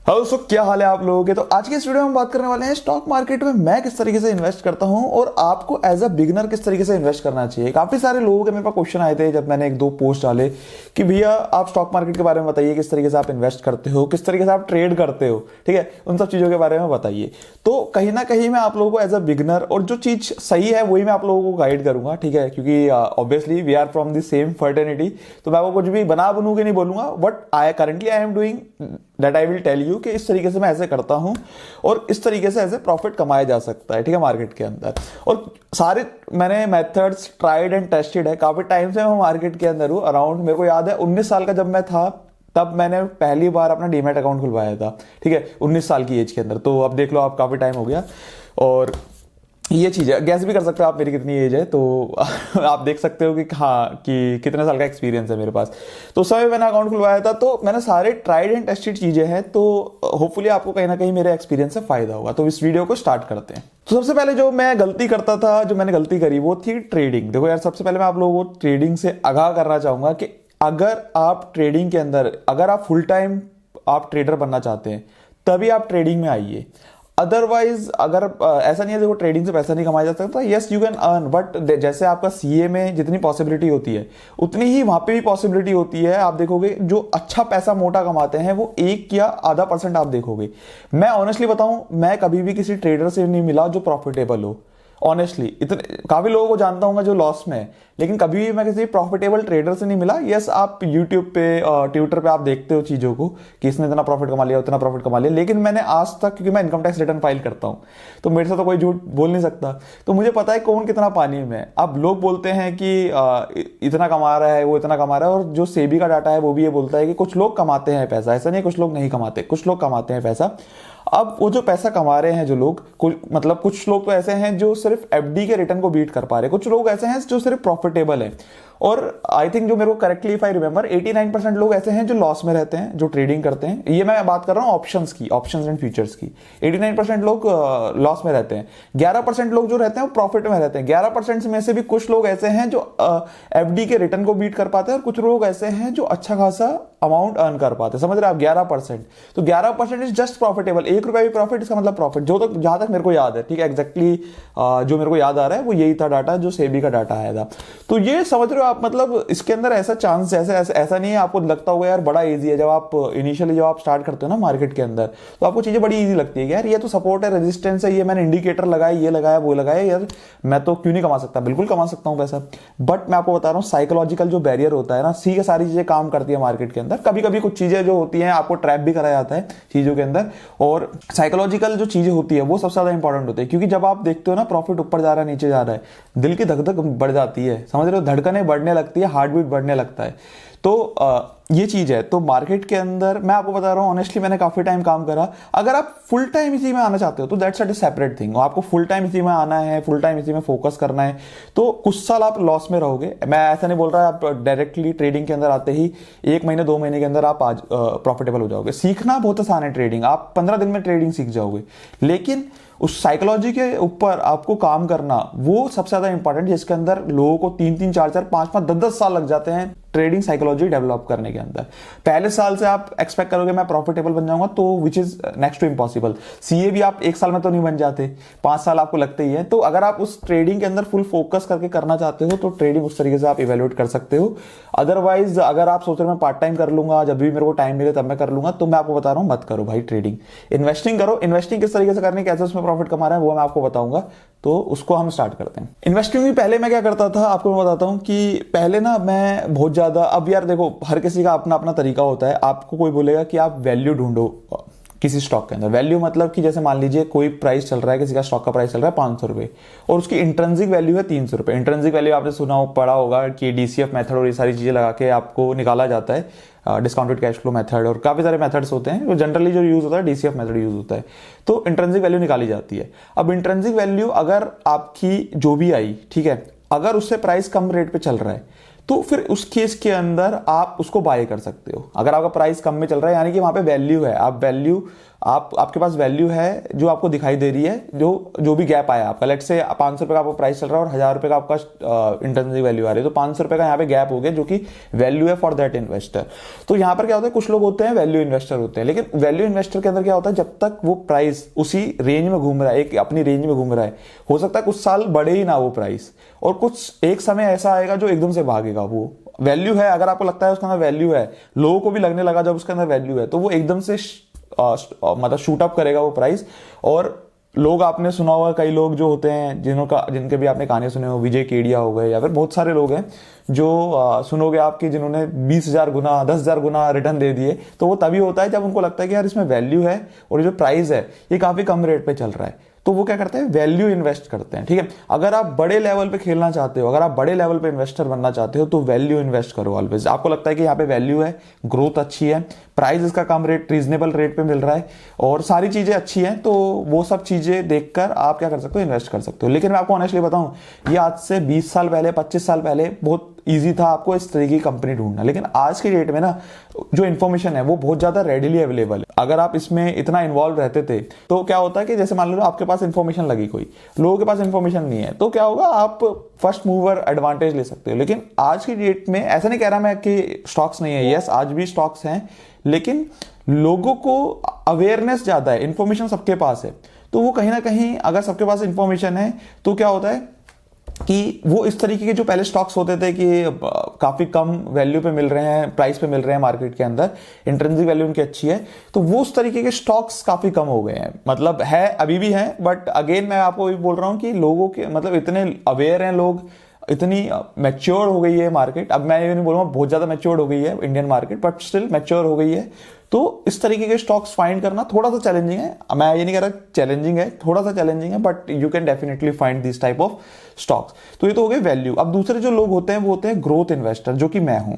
Hello दोस्तों, क्या हाल है आप लोगों के। तो आज की इस वीडियो में हम बात करने वाले हैं स्टॉक मार्केट में मैं किस तरीके से इन्वेस्ट करता हूं और आपको एज अ बिगिनर किस तरीके से इन्वेस्ट करना चाहिए। काफी सारे लोगों के मेरे पास क्वेश्चन आए थे जब मैंने एक दो पोस्ट डाले कि भैया आप स्टॉक मार्केट के बारे में बताइए, किस तरीके से आप इन्वेस्ट करते हो, किस तरीके से आप ट्रेड करते हो, ठीक है, उन सब चीजों के बारे में बताइए। तो कहीं ना कहीं मैं आप लोगों को एज अ बिगिनर और जो चीज सही है वही मैं आप लोगों को गाइड करूंगा, ठीक है, क्योंकि obviously we are from the same fraternity. तो मैं वो कुछ भी बना बनू के नहीं बोलूंगा, but I am doing that I will tell you कि इस तरीके से मैं ऐसे करता हूं और इस तरीके से ऐसे प्रॉफिट कमाया जा सकता है, ठीक है, मार्केट के अंदर। और सारे मैंने मेथड्स ट्राइड एंड टेस्टेड है। काफी टाइम से मैं मार्केट के अंदर हूं, अराउंड मेरे को याद है 19 साल का जब मैं था तब मैंने पहली बार अपना डीमैट अकाउंट खुलवाया था, ठीक है, 19 साल की एज के अंदर। तो अब देख लो आप, काफी टाइम हो गया। और ये चीज है, गैस भी कर सकते हो आप मेरी कितनी एज है, तो आप देख सकते हो कि हाँ कि कितने साल का एक्सपीरियंस है मेरे पास। तो उस समय मैंने अकाउंट खुलवाया था, तो मैंने सारे ट्राइड एंड टेस्टेड चीजें हैं। तो होपफुली आपको कहीं ना कहीं मेरे एक्सपीरियंस से फायदा होगा। तो इस वीडियो को स्टार्ट करते हैं। तो सबसे पहले जो मैं गलती करता था, जो मैंने गलती करी वो थी ट्रेडिंग। देखो यार, सबसे पहले मैं आप लोगों को ट्रेडिंग से आगाह करना चाहूंगा कि अगर आप ट्रेडिंग के अंदर, अगर आप फुल टाइम आप ट्रेडर बनना चाहते हैं तभी आप ट्रेडिंग में आइए। अदरवाइज अगर ऐसा नहीं है, देखो ट्रेडिंग से पैसा नहीं कमाया जा सकता, yes you can earn, but जैसे आपका सीए में जितनी पॉसिबिलिटी होती है उतनी ही वहां पे भी पॉसिबिलिटी होती है। आप देखोगे जो अच्छा पैसा मोटा कमाते हैं वो 1 या आधा % आप देखोगे। मैं ऑनेस्टली बताऊं, मैं कभी भी किसी ट्रेडर से नहीं मिला जो प्रॉफिटेबल हो। ऑनेस्टली इतने काफी लोगों को जानता हूँ जो लॉस में है, लेकिन कभी भी मैं किसी प्रॉफिटेबल ट्रेडर से नहीं मिला। यस, आप यूट्यूब पे ट्विटर पे आप देखते हो चीजों को कि इसने इतना प्रॉफिट कमा लिया, उतना प्रॉफिट कमा लिया, लेकिन मैंने आज तक, क्योंकि मैं इनकम टैक्स रिटर्न फाइल करता हूँ तो मेरे से तो कोई झूठ बोल नहीं सकता, तो मुझे पता है कौन कितना पानी में है। अब लोग बोलते हैं कि इतना कमा रहा है, वो इतना कमा रहा है, और जो सेबी का डाटा है वो भी ये बोलता है कि कुछ लोग कमाते हैं पैसा, ऐसा नहीं कुछ लोग नहीं कमाते, कुछ लोग कमाते हैं पैसा। अब वो जो पैसा कमा रहे हैं जो लोग, मतलब कुछ लोग तो ऐसे हैं जो सिर्फ एफडी के रिटर्न को बीट कर पा रहे हैं, कुछ लोग ऐसे हैं जो सिर्फ प्रॉफिटेबल है। और आई थिंक जो मेरे को करेक्टली इफ आई रिमेंबर 89% लोग ऐसे हैं जो लॉस में रहते हैं, जो ट्रेडिंग करते हैं। ये मैं बात कर रहा हूँ ऑप्शंस की, ऑप्शंस एंड फ्यूचर्स की। 89% लोग लॉस में रहते हैं, 11% लोग जो रहते हैं वो प्रॉफिट में रहते हैं। 11% में से भी कुछ लोग ऐसे हैं जो एफडी के रिटर्न को बीट कर पाते हैं, और कुछ लोग ऐसे हैं जो अच्छा खासा अमाउंट अर्न कर पाते हैं। समझ रहे हैं आप, 11%। तो 11% इज जस्ट प्रॉफिटेबल। 1 रुपया भी प्रॉफिट, इसका मतलब प्रॉफिट, जो तक जहां तक मेरे को याद है, ठीक है, एग्जैक्टली जो मेरे को याद आ रहा है वो यही था डाटा जो सेबी का डाटा आया था। तो ये समझ रहे हो आप, मतलब इसके अंदर ऐसा चांस, ऐसा नहीं है आपको लगता होगा यार बड़ा इजी है। जब आप इनिशियली जब आप स्टार्ट करते हो ना मार्केट के अंदर, तो आपको चीजें बड़ी इजी लगती है कि यार ये तो सपोर्ट है, रेजिस्टेंस है, ये मैंने इंडिकेटर लगाया, ये लगाया, वो लगाया, यार मैं तो क्यों नहीं कमा सकता, बिल्कुल कमा सकता हूं पैसा। बट मैं आपको बता रहा हूँ साइकोलॉजिकल जो बैरियर होता है ना, सी के सारी चीजें काम करती है मार्केट के अंदर। कभी कभी कुछ चीजें जो होती हैं आपको ट्रैप भी कराया जाता है चीजों के अंदर, और साइकोलॉजिकल जो चीजें होती है वो सबसे ज्यादा इंपॉर्टेंट होती है। क्योंकि जब आप देखते हो ना प्रॉफिट ऊपर जा रहा है, नीचे जा रहा है, दिल की धक धक बढ़ जाती है, समझ रहे हो, धड़कनें बढ़ने लगती है, हार्ट बीट बढ़ने लगता है। तो ये चीज है। तो मार्केट के अंदर मैं आपको बता रहा हूं ऑनेस्टली, मैंने काफी टाइम काम करा। अगर आप फुल टाइम इसी में आना चाहते हो तो दैट्स अ सेपरेट थिंग। आपको फुल टाइम इसी में आना है, फुल टाइम इसी में फोकस करना है, तो कुछ साल आप लॉस में रहोगे। मैं ऐसा नहीं बोल रहा आप डायरेक्टली ट्रेडिंग के अंदर आते ही 1 महीने 2 महीने के अंदर आप आज प्रॉफिटेबल हो जाओगे। सीखना बहुत आसान है ट्रेडिंग, आप 15 दिन में ट्रेडिंग सीख जाओगे, लेकिन उस साइकोलॉजी के ऊपर आपको काम करना वो सबसे ज्यादा इंपॉर्टेंट, जिसके अंदर लोगों को 3-3, 4-4, 5-5, 10-10 साल लग जाते हैं ट्रेडिंग साइकोलॉजी डेवलप करने के अंदर। पहले साल से आप एक्सपेक्ट करोगे मैं प्रॉफिटेबल बन जाऊंगा, तो which is next to impossible. CA भी आप 1 साल में तो नहीं बन जाते, 5 साल आपको लगते ही है। तो अगर आप उस ट्रेडिंग के अंदर फुल फोकस करके करना चाहते हो तो ट्रेडिंग उस तरीके से आप इवेल्युएट कर सकते हो। अदरवाइज अगर आप सोच रहे हो मैं पार्ट टाइम कर लूंगा, जब भी मेरे को टाइम मिले तब मैं कर लूंगा, तो मैं आपको बता रहा हूं मत करो भाई ट्रेडिंग। इन्वेस्टिंग करो। इन्वेस्टिंग किस तरीके से करनी, कैसे उसमें प्रॉफिट कमा रहा है वो मैं आपको बताऊंगा। तो उसको हम स्टार्ट करते हैं। इन्वेस्टिंग में पहले मैं क्या करता था आपको मैं बताता हूं कि पहले ना मैं बहुत ज्यादा, अब यार देखो हर किसी का अपना अपना तरीका होता है। आपको कोई बोलेगा कि आप वैल्यू ढूंढो किसी स्टॉक के अंदर। वैल्यू मतलब कि जैसे मान लीजिए कोई प्राइस चल रहा है, किसी का स्टॉक का प्राइस चल रहा है 500 रुपए और उसकी इंट्रिंसिक वैल्यू है 300 रुपए। इंट्रिंसिक वैल्यू आपने सुना हो, पढ़ा होगा कि डीसीएफ मेथड और ये सारी चीजें लगा के आपको निकाला जाता है, डिस्काउंटेड कैश फ्लो मेथड, और काफी सारे मेथड्स होते हैं। जनरली जो यूज होता है डीसीएफ मेथड यूज होता है। तो इंट्रिंसिक वैल्यू निकाली जाती है। अब इंट्रिंसिक वैल्यू अगर आपकी जो भी आई, ठीक है, अगर उससे प्राइस कम रेट पे चल रहा है तो फिर उस केस के अंदर आप उसको बाय कर सकते हो अगर आपका प्राइस कम में चल रहा है, यानी कि वहां पे वैल्यू है, आपके पास वैल्यू है जो आपको दिखाई दे रही है, जो भी गैप आया आपका, लेट से 500 रुपए का आपका प्राइस चल रहा है और 1000 रुपए का आपका इंटरनल वैल्यू आ रही है, तो 500 रुपए का यहाँ पे गैप हो गया जो कि वैल्यू है फॉर दैट इन्वेस्टर। तो यहाँ पर क्या होता है, कुछ लोग होते हैं वैल्यू इन्वेस्टर होते हैं, लेकिन वैल्यू इन्वेस्टर के अंदर क्या होता है, जब तक वो प्राइस उसी रेंज में घूम रहा है, एक अपनी रेंज में घूम रहा है, हो सकता है कुछ साल बढ़े ही ना वो प्राइस, और कुछ एक समय ऐसा आएगा जो एकदम से भागेगा। वो वैल्यू है, अगर आपको लगता है उसके अंदर वैल्यू है, लोगों को भी लगने लगा जब उसके अंदर वैल्यू है, तो वो एकदम से मतलब शूट अप करेगा वो प्राइस। और लोग, आपने सुना होगा कई लोग जो होते हैं जिनके भी आपने कहानी सुने हो, विजय केडिया हो गए या फिर बहुत सारे लोग हैं जो सुनोगे आपकी, जिन्होंने 20,000 गुना 10,000 गुना रिटर्न दे दिए। तो वो तभी होता है जब उनको लगता है कि यार इसमें वैल्यू है और ये जो प्राइस है ये काफी कम रेट पे चल रहा है, तो वो क्या करते हैं, वैल्यू इन्वेस्ट करते हैं। ठीक है, अगर आप बड़े लेवल पे खेलना चाहते हो, अगर आप बड़े लेवल पे इन्वेस्टर बनना चाहते हो, तो वैल्यू इन्वेस्ट करो ऑलवेज। आपको लगता है कि यहाँ पे वैल्यू है, ग्रोथ अच्छी है, प्राइस इसका कम रेट, रीजनेबल रेट पे मिल रहा है और सारी चीजें अच्छी हैं, तो वो सब चीजें देखकर आप क्या कर सकते हो, इन्वेस्ट कर सकते हो। लेकिन मैं आपको ऑनेस्टली बताऊं, ये आज से 20 साल पहले, 25 साल पहले बहुत इजी था आपको इस तरीके की कंपनी ढूंढना, लेकिन आज की डेट में ना जो इन्फॉर्मेशन है वो बहुत ज्यादा रेडिली अवेलेबल है। अगर आप इसमें इतना इन्वॉल्व रहते थे तो क्या होता है कि जैसे मान लो आपके पास इन्फॉर्मेशन लगी, कोई लोगों के पास इन्फॉर्मेशन नहीं है, तो क्या होगा, आप फर्स्ट मूवर एडवांटेज ले सकते हो। लेकिन आज की डेट में ऐसा नहीं कह रहा मैं कि स्टॉक्स नहीं है, यस आज भी स्टॉक्स हैं, लेकिन लोगों को अवेयरनेस ज्यादा है, इंफॉर्मेशन सबके पास है, तो वो कहीं ना कहीं अगर सबके पास इंफॉर्मेशन है तो क्या होता है कि वो इस तरीके के जो पहले स्टॉक्स होते थे कि काफी कम वैल्यू पे मिल रहे हैं, प्राइस पे मिल रहे हैं मार्केट के अंदर, इंट्रिंसिक वैल्यू उनकी अच्छी है, तो वो उस तरीके के स्टॉक्स काफी कम हो गए हैं। मतलब है, अभी भी है, बट अगेन मैं आपको भी बोल रहा हूं कि लोगों के मतलब इतने अवेयर हैं लोग, इतनी मैच्योर हो गई है मार्केट। अब मैं ये नहीं बोलूंगा बहुत ज्यादा मैच्योर हो गई है Indian market, but still mature हो गई है। तो इस तरीके के स्टॉक्स फाइंड करना थोड़ा सा चैलेंजिंग है, मैं ये नहीं कह रहा चैलेंजिंग है, थोड़ा सा चैलेंजिंग है, but you can definitely find this type of stocks. तो ये तो हो गए वैल्यू। अब दूसरे जो लोग होते हैं वो होते हैं ग्रोथ इन्वेस्टर, जो कि मैं हूं।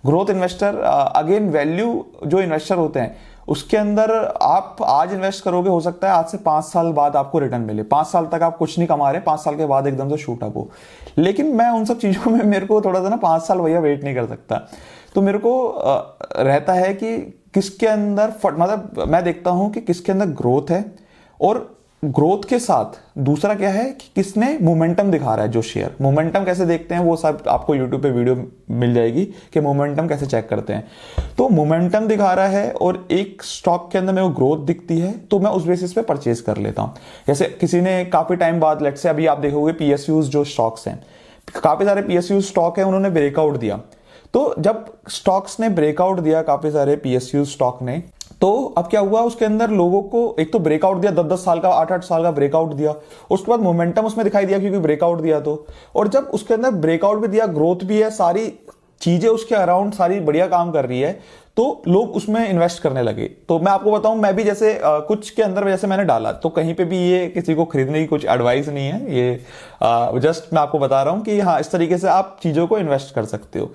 ग्रोथ इन्वेस्टर अगेन वैल्यू जो इन्वेस्टर होते हैं उसके अंदर आप आज इन्वेस्ट करोगे, हो सकता है आज से 5 साल बाद आपको रिटर्न मिले, 5 साल तक आप कुछ नहीं कमा रहे, 5 साल के बाद एकदम से शूट अप हो। लेकिन मैं उन सब चीजों में, मेरे को थोड़ा सा ना 5 साल भैया वेट नहीं कर सकता, तो मेरे को रहता है कि किसके अंदर मतलब मैं देखता हूं कि किसके अंदर ग्रोथ है, और ग्रोथ के साथ दूसरा क्या है कि किसने मोमेंटम दिखा रहा है। जो शेयर मोमेंटम कैसे देखते हैं वो सब आपको यूट्यूब पे वीडियो मिल जाएगी कि मोमेंटम कैसे चेक करते हैं। तो मोमेंटम दिखा रहा है और एक स्टॉक के अंदर मेरे को ग्रोथ दिखती है, तो मैं उस बेसिस पे परचेज कर लेता हूं। जैसे किसी ने काफी टाइम बाद, लेट से अभी आप देखोगे पीएसयूज जो स्टॉक्स हैं, काफी सारे पीएसयू स्टॉक है, उन्होंने ब्रेकआउट दिया। तो जब स्टॉक्स ने ब्रेकआउट दिया, काफी सारे पीएसयू स्टॉक ने, तो अब क्या हुआ, उसके अंदर लोगों को एक तो ब्रेकआउट दिया, 10-10 साल का, 8-8 साल का ब्रेकआउट दिया, उसके बाद मोमेंटम उसमें दिखाई दिया क्योंकि ब्रेकआउट दिया तो, और जब उसके अंदर ब्रेकआउट भी दिया, ग्रोथ भी है, सारी चीजें उसके अराउंड सारी बढ़िया काम कर रही है, तो लोग उसमें इन्वेस्ट करने लगे। तो मैं आपको बताऊं, मैं भी जैसे कुछ के अंदर जैसे मैंने डाला, तो कहीं पे भी ये किसी को खरीदने की कुछ एडवाइस नहीं है, ये जस्ट मैं आपको बता रहा हूं कि हाँ इस तरीके से आप चीजों को इन्वेस्ट कर सकते हो।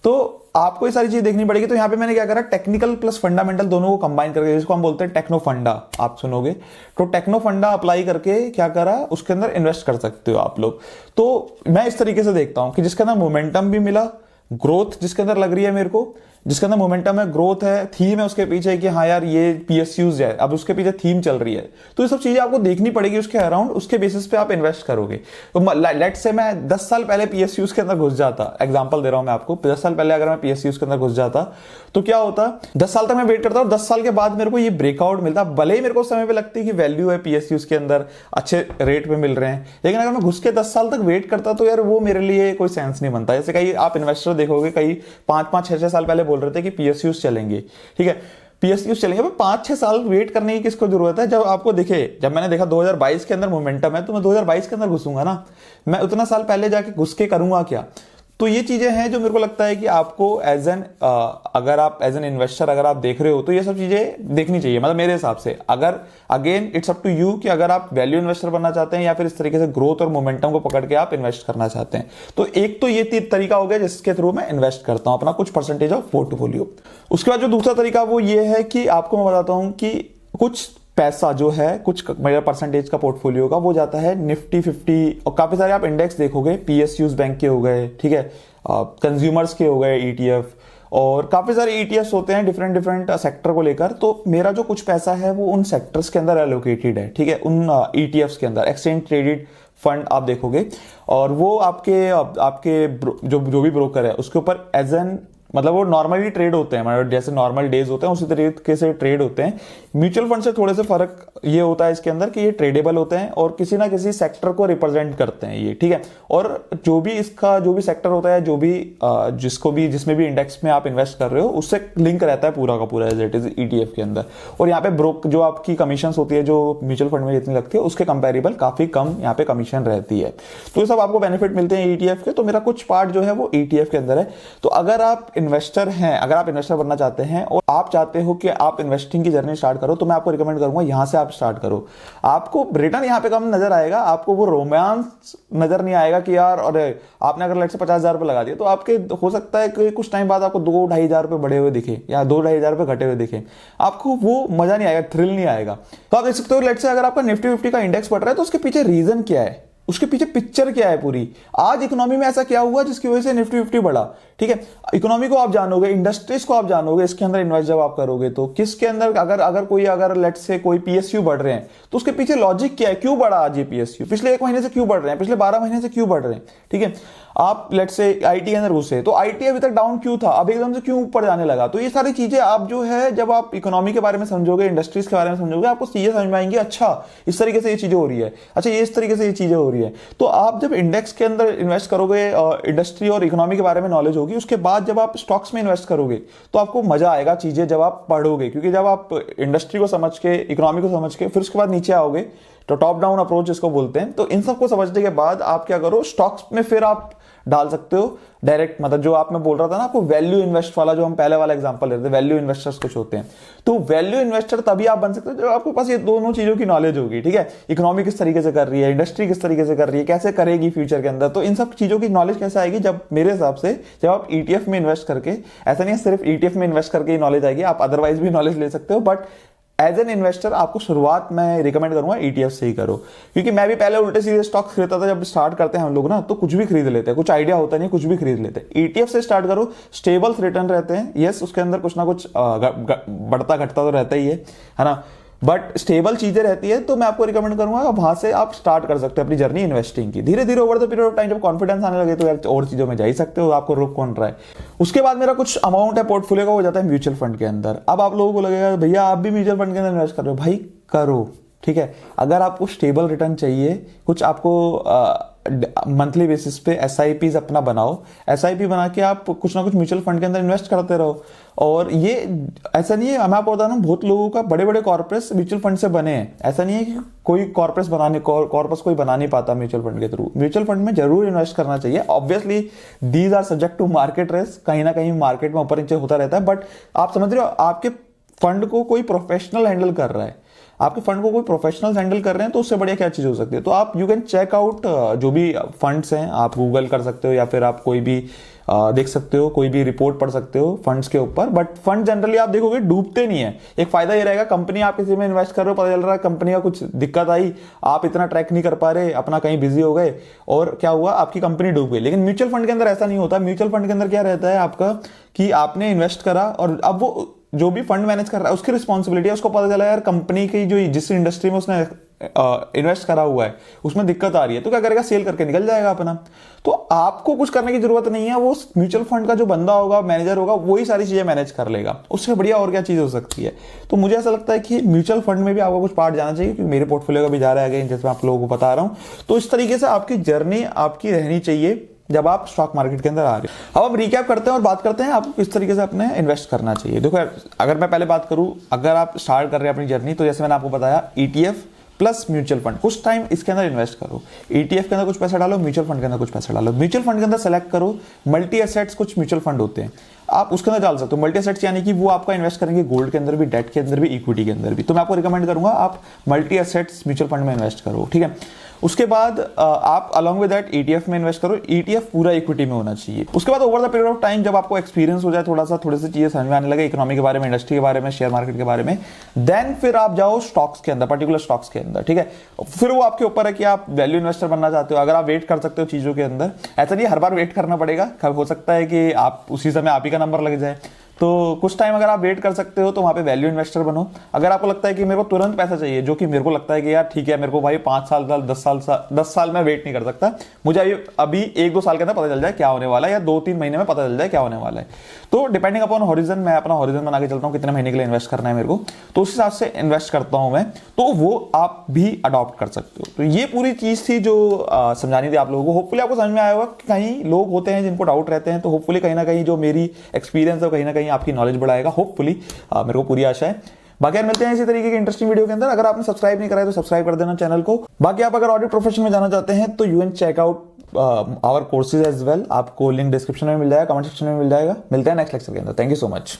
तो आपको ये सारी चीज देखनी पड़ेगी। तो यहाँ पे मैंने क्या करा, टेक्निकल प्लस फंडामेंटल दोनों को कंबाइन करके, जिसको हम बोलते हैं टेक्नो फंडा, आप सुनोगे, तो टेक्नो फंडा अप्लाई करके क्या करा, उसके अंदर इन्वेस्ट कर सकते हो आप लोग। तो मैं इस तरीके से देखता हूं कि जिसके अंदर मोमेंटम भी मिला, ग्रोथ जिसके अंदर लग रही है मेरे को, जिसके अंदर मोमेंटम है, ग्रोथ है, थीम है उसके पीछे कि हाँ यार ये पीएसयूज है, अब उसके पीछे थीम चल रही है, तो ये सब चीजें आपको देखनी पड़ेगी उसके अराउंड, उसके बेसिस पे आप इन्वेस्ट करोगे। तो लेट्स से मैं 10 साल पहले पीएसयूज के अंदर घुस जाता, एग्जांपल दे रहा हूं मैं आपको, 10 साल पहले अगर मैं पीएसयूज के अंदर घुस जाता तो क्या होता, 10 साल तक मैं वेट करता और 10 साल के बाद मेरे को ये ब्रेकआउट मिलता, भले ही मेरे को उस समय पे लगती कि वैल्यू है पीएसयूज के अंदर, अच्छे रेट पे मिल रहे हैं, लेकिन अगर मैं घुस के 10 साल तक वेट करता तो यार वो मेरे लिए कोई सेंस नहीं बनता। जैसे कई आप इन्वेस्टर देखोगे, कई 5-5, 6-6 साल पहले बोल रहे थे कि पीएसयूज चलेंगे, ठीक है, पीएसयूज चलेंगे, 5-6 साल वेट करने की किसको जरूरत है। जब आपको दिखे, जब मैंने देखा 2022 के अंदर मोमेंटम है, तो मैं 2022 के अंदर घुसूंगा ना, मैं उतना साल पहले जाके घुस के करूंगा क्या। तो ये चीजें हैं जो मेरे को लगता है कि आपको एज एन अगर आप एज एन इन्वेस्टर अगर आप देख रहे हो तो ये सब चीजें देखनी चाहिए, मतलब मेरे हिसाब से। अगर again it's up to you कि अगर आप वैल्यू इन्वेस्टर बनना चाहते हैं या फिर इस तरीके से ग्रोथ और मोमेंटम को पकड़ के आप इन्वेस्ट करना चाहते हैं, तो एक तो ये तरीका हो गया जिसके थ्रू मैं इन्वेस्ट करता हूं अपना कुछ परसेंटेज ऑफ पोर्टफोलियो। उसके बाद जो दूसरा तरीका वो ये है कि आपको मैं बताता हूं कि कुछ पैसा जो है कुछ मेरा परसेंटेज का पोर्टफोलियो का वो जाता है निफ्टी 50 और काफी सारे आप इंडेक्स देखोगे, पीएसयूज बैंक के हो गए, ठीक है, कंज्यूमर्स के हो गए ईटीएफ, और काफी सारे ईटीएफ्स होते हैं डिफरेंट डिफरेंट सेक्टर को लेकर। तो मेरा जो कुछ पैसा है वो उन सेक्टर्स के अंदर एलोकेटेड है, ठीक है, उन ईटीएफ्स के अंदर एक्सचेंज ट्रेडेड फंड आप देखोगे, और वो आपके आपके जो भी ब्रोकर है उसके ऊपर एज एन मतलब वो नॉर्मली ट्रेड होते हैं, मतलब जैसे नॉर्मल डेज होते हैं उसी तरीके से ट्रेड होते हैं। म्यूचुअल फंड से थोड़े से फर्क ये होता है इसके अंदर कि ये ट्रेडेबल होते हैं और किसी ना किसी सेक्टर को रिप्रेजेंट करते हैं ये, ठीक है। और जो भी इसका जो भी सेक्टर होता है, जो भी जिसमें भी इंडेक्स में आप इन्वेस्ट कर रहे हो उससे लिंक रहता है पूरा का पूरा एज इट इज ईटीएफ के अंदर। और यहाँ पे जो आपकी कमीशन होती है जो म्यूचुअल फंड में जितनी लगती है उसके कंपेरेबल काफी कम यहाँ पे कमीशन रहती है। तो ये सब आपको बेनिफिट मिलते हैं ईटीएफ के। तो मेरा कुछ पार्ट जो है वो ईटीएफ के अंदर है। तो अगर आप इन्वेस्टर हैं, अगर आप इन्वेस्टर बनना चाहते हैं और आप चाहते हो कि आप इन्वेस्टिंग की जर्नी स्टार्ट करो, तो मैं आपको रिकमेंड करूंगा यहां से आप स्टार्ट करो। आपको रिटर्न यहां पे कम नजर आएगा, आपको वो रोमांस नजर नहीं आएगा कि यार अरे आपने अगर लेट से 50,000 रुपए लगा दिए तो आपके हो सकता है कि कुछ टाइम बाद आपको 2-2,500 रुपए बढ़े हुए दिखे या 2-2,500 रुपए घटे हुए दिखे, आपको वो मजा नहीं आएगा, थ्रिल नहीं आएगा। तो आप देख सकते हो लेट से अगर आपका निफ्टी 50 का इंडेक्स बढ़ रहा है तो उसके पीछे रीजन क्या है, उसके पीछे पिक्चर क्या है पूरी, आज इकोनॉमी में ऐसा क्या हुआ जिसकी वजह से निफ्टी 50 बढ़ा, ठीक है। इकोनॉमी को आप जानोगे, इंडस्ट्रीज को आप जानोगे, इसके अंदर इन्वेस्ट जब आप करोगे तो किसके अंदर अगर लेट से कोई पीएसयू बढ़ रहे हैं तो उसके पीछे लॉजिक क्या है, क्यों बढ़ा आज ये पीएसयू, पिछले 1 महीने से क्यों बढ़ रहे हैं, पिछले 12 महीने से क्यों बढ़ रहे हैं, ठीक है। आप लेट से आईटी के अंदर घुसे तो आईटी अभी तक डाउन क्यों था, अब एकदम से क्यों ऊपर जाने लगा। तो ये सारी चीजें आप जो है जब आप इकोनॉमी के बारे में समझोगे, इंडस्ट्रीज के बारे में समझोगे, आपको चीजें समझ में आएंगी, अच्छा इस तरीके से ये चीजें हो रही है, अच्छा ये इस तरीके से ये चीजें हो रही है। तो आप जब इंडेक्स के अंदर इन्वेस्ट करोगे, इंडस्ट्री और इकोनॉमी के बारे में नॉलेज होगी, उसके बाद जब आप स्टॉक्स में इन्वेस्ट करोगे तो आपको मजा आएगा चीजें जब आप पढ़ोगे, क्योंकि जब आप इंडस्ट्री को समझ के, इकोनॉमी को समझ के फिर उसके बाद नीचे आओगे तो टॉप डाउन अप्रोच जिसको बोलते हैं, तो इन सबको समझने के बाद आप क्या करो, स्टॉक्स में फिर आप डाल सकते हो डायरेक्ट, मतलब जो आप मैं बोल रहा था ना आपको वैल्यू इन्वेस्ट वाला, जो हम पहले वाला एग्जांपल लेते हैं, वैल्यू इन्वेस्टर्स कुछ होते हैं। तो वैल्यू इन्वेस्टर तभी आप बन सकते हो जब आपके पास ये दोनों चीजों की नॉलेज होगी, ठीक है। इकोनॉमी किस तरीके से कर रही है, इंडस्ट्री किस तरीके से कर रही है, कैसे करेगी फ्यूचर के अंदर, तो इन सब चीजों की नॉलेज कैसे आएगी, जब मेरे हिसाब से जब आप ईटीएफ में इन्वेस्ट करके, ऐसा नहीं है सिर्फ ईटीएफ में इन्वेस्ट करके ही नॉलेज आएगी, आप अदरवाइज भी नॉलेज ले सकते हो, बट एज एन इन्वेस्टर आपको शुरुआत मैं रिकमेंड करूंगा ईटीएफ से ही करो। क्योंकि मैं भी पहले उल्टे सीधे स्टॉक खरीदता था, जब स्टार्ट करते हैं हम लोग ना तो कुछ भी खरीद लेते हैं, कुछ आइडिया होता नहीं, कुछ भी खरीद लेते हैं। ईटीएफ से स्टार्ट करो, स्टेबल रिटर्न रहते हैं, यस उसके अंदर कुछ ना कुछ बढ़ता घटता तो रहता ही है ना, बट स्टेबल चीजें रहती है। तो मैं आपको रिकमेंड करूंगा वहां से आप स्टार्ट कर सकते हो अपनी जर्नी इन्वेस्टिंग की। धीरे धीरे over the period of time जब कॉन्फिडेंस आने लगे तो यार और चीजों में जा ही सकते हो, आपको रोक कौन रहा है। उसके बाद मेरा कुछ अमाउंट है पोर्टफोलियो का, हो जाता है म्यूचुअल फंड के अंदर। अब आप लोगों को लगेगा भैया आप भी म्यूचुअल फंड के अंदर इन्वेस्ट कर रहे हो, भाई करो, ठीक है। अगर आपको स्टेबल रिटर्न चाहिए, कुछ आपको मंथली बेसिस पे एसआईपी अपना बनाओ, एसआईपी बना के आप कुछ ना कुछ म्यूचुअल फंड के अंदर इन्वेस्ट करते रहो। और ये ऐसा नहीं है, मैं आपको बता रहा हूँ बहुत लोगों का बड़े बड़े कॉर्पोरेट्स म्यूचुअल फंड से बने हैं, ऐसा नहीं है कि कोई कॉर्पस कोई बना नहीं पाता म्यूचुअल फंड के थ्रू। म्यूचुअल फंड में जरूर इन्वेस्ट करना चाहिए। Obviously these are subject to market risk, कहीं ना कहीं मार्केट में ऊपर नीचे होता रहता है, बट आप समझ रहे हो आपके फंड को कोई प्रोफेशनल हैंडल कर रहा है, आपके फंड को कोई प्रोफेशनल हैंडल कर रहे हैं, तो उससे बढ़िया क्या चीज हो सकती है। तो आप यू कैन चेक आउट जो भी फंड्स हैं, आप गूगल कर सकते हो या फिर आप कोई भी देख सकते हो, कोई भी रिपोर्ट पढ़ सकते हो फंड्स के ऊपर। बट फंड जनरली आप देखोगे डूबते नहीं है। एक फायदा ये रहेगा, कंपनी आप किसी में इन्वेस्ट कर रहे हो, पता चल रहा है कंपनी का कुछ दिक्कत आई, आप इतना ट्रैक नहीं कर पा रहे, अपना कहीं बिजी हो गए और क्या हुआ, आपकी कंपनी डूब गई। लेकिन म्यूचुअल फंड के अंदर ऐसा नहीं होता। म्यूचुअल फंड के अंदर क्या रहता है आपका कि आपने इन्वेस्ट करा और अब वो जो भी फंड मैनेज कर रहा है उसकी रिस्पॉन्सिबिलिटी है, उसको पता चला यार कंपनी की जो जिस इंडस्ट्री में उसने इन्वेस्ट करा हुआ है उसमें दिक्कत आ रही है, तो क्या करेगा, सेल करके निकल जाएगा अपना। तो आपको कुछ करने की जरूरत नहीं है, वो म्यूचुअल फंड का जो बंदा होगा, मैनेजर होगा, वही सारी चीजें मैनेज कर लेगा। उससे बढ़िया और क्या चीज हो सकती है। तो मुझे ऐसा लगता है कि म्यूचुअल फंड में भी आपको कुछ पार्ट जाना चाहिए, क्योंकि मेरे पोर्टफोलियो का भी जा रहा है जैसे मैं आप लोगों को बता रहा हूं। तो इस तरीके से आपकी जर्नी आपकी रहनी चाहिए जब आप स्टॉक मार्केट के अंदर आ रहे हैं। अब हम रिकैप करते हैं और बात करते हैं आपको किस तरीके से अपने इन्वेस्ट करना चाहिए। देखो अगर मैं पहले बात करूं, अगर आप स्टार्ट कर रहे हैं अपनी जर्नी, तो जैसे मैंने आपको बताया ईटीएफ प्लस म्यूचुअल फंड, कुछ टाइम इसके अंदर इन्वेस्ट करो। ईटीएफ के अंदर कुछ पैसा डालो, म्यूचुअल फंड के अंदर कुछ पैसा डालो। म्यूचुअल फंड के अंदर सेलेक्ट करो मल्टी एसेट्स, कुछ म्यूचुअल फंड होते हैं आप उसके अंदर डाल सकते हो। मल्टी एसेट्स यानी कि वो आपका इन्वेस्ट करेंगे गोल्ड के अंदर भी, डेट के अंदर भी, इक्विटी के अंदर भी। तो मैं आपको रिकमेंड करूंगा आप मल्टी एसेट्स म्यूचुअल फंड में इन्वेस्ट करो, ठीक है। उसके बाद आप अलॉन्ग विद दैट ETF में इन्वेस्ट करो। ETF पूरा इक्विटी में होना चाहिए। उसके बाद over the period of time जब आपको एक्सपीरियंस हो जाए, थोड़ी सी चीजें समझ में आने लगे इकोनॉमी के बारे में, इंडस्ट्री के बारे में, शेयर मार्केट के बारे में, देन फिर आप जाओ स्टॉक्स के अंदर, पर्टिकुलर स्टॉक्स के अंदर, ठीक है। फिर वो आपके ऊपर है कि आप वैल्यू इन्वेस्टर बनना चाहते हो। अगर आप वेट कर सकते हो चीजों के अंदर, ऐसा नहीं हर बार वेट करना पड़ेगा, हो सकता है कि आप उसी समय आप ही का नंबर लग जाए, तो कुछ टाइम अगर आप वेट कर सकते हो तो वहां पे वैल्यू इन्वेस्टर बनो। अगर आपको लगता है कि मेरे को तुरंत पैसा चाहिए, जो कि मेरे को लगता है कि यार ठीक है, मेरे को भाई 5 साल 10 साल में वेट नहीं कर सकता, मुझे अभी 1-2 साल के अंदर पता चल जाए क्या होने वाला है, या 2-3 महीने में पता चल जाए क्या होने वाला है, तो डिपेंडिंग अपॉन हॉरिजन मैं अपना हॉरिजन बना के चलता हूँ, कितने महीने के लिए इन्वेस्ट करना है मेरे को, तो उस हिसाब से इन्वेस्ट करता हूं मैं। तो वो आप भी अडॉप्ट कर सकते हो। तो ये पूरी चीज थी जो समझानी थी आप लोगों को। होपफुली आपको समझ में आया होगा। कहीं लोग होते हैं जिनको डाउट रहते हैं, तो होपफुली कहीं ना कहीं जो मेरी एक्सपीरियंस है कहीं ना कहीं आपकी नॉलेज बढ़ाएगा, होपफुली, मेरे को पूरी आशा है। बाकी यार मिलते हैं इसी तरीके की इंटरेस्टिंग वीडियो के अंदर। अगर आपने सब्सक्राइब नहीं करा है तो सब्सक्राइब कर देना चैनल को। बाकी आप अगर ऑडिट प्रोफेशन में जाना चाहते हैं तो you can check out our courses as well. आपको लिंक डिस्क्रिप्शन में मिल जाएगा, कमेंट सेक्शन में मिल जाएगा। मिलते हैं नेक्स्ट लेक्चर के अंदर। Thank you so much.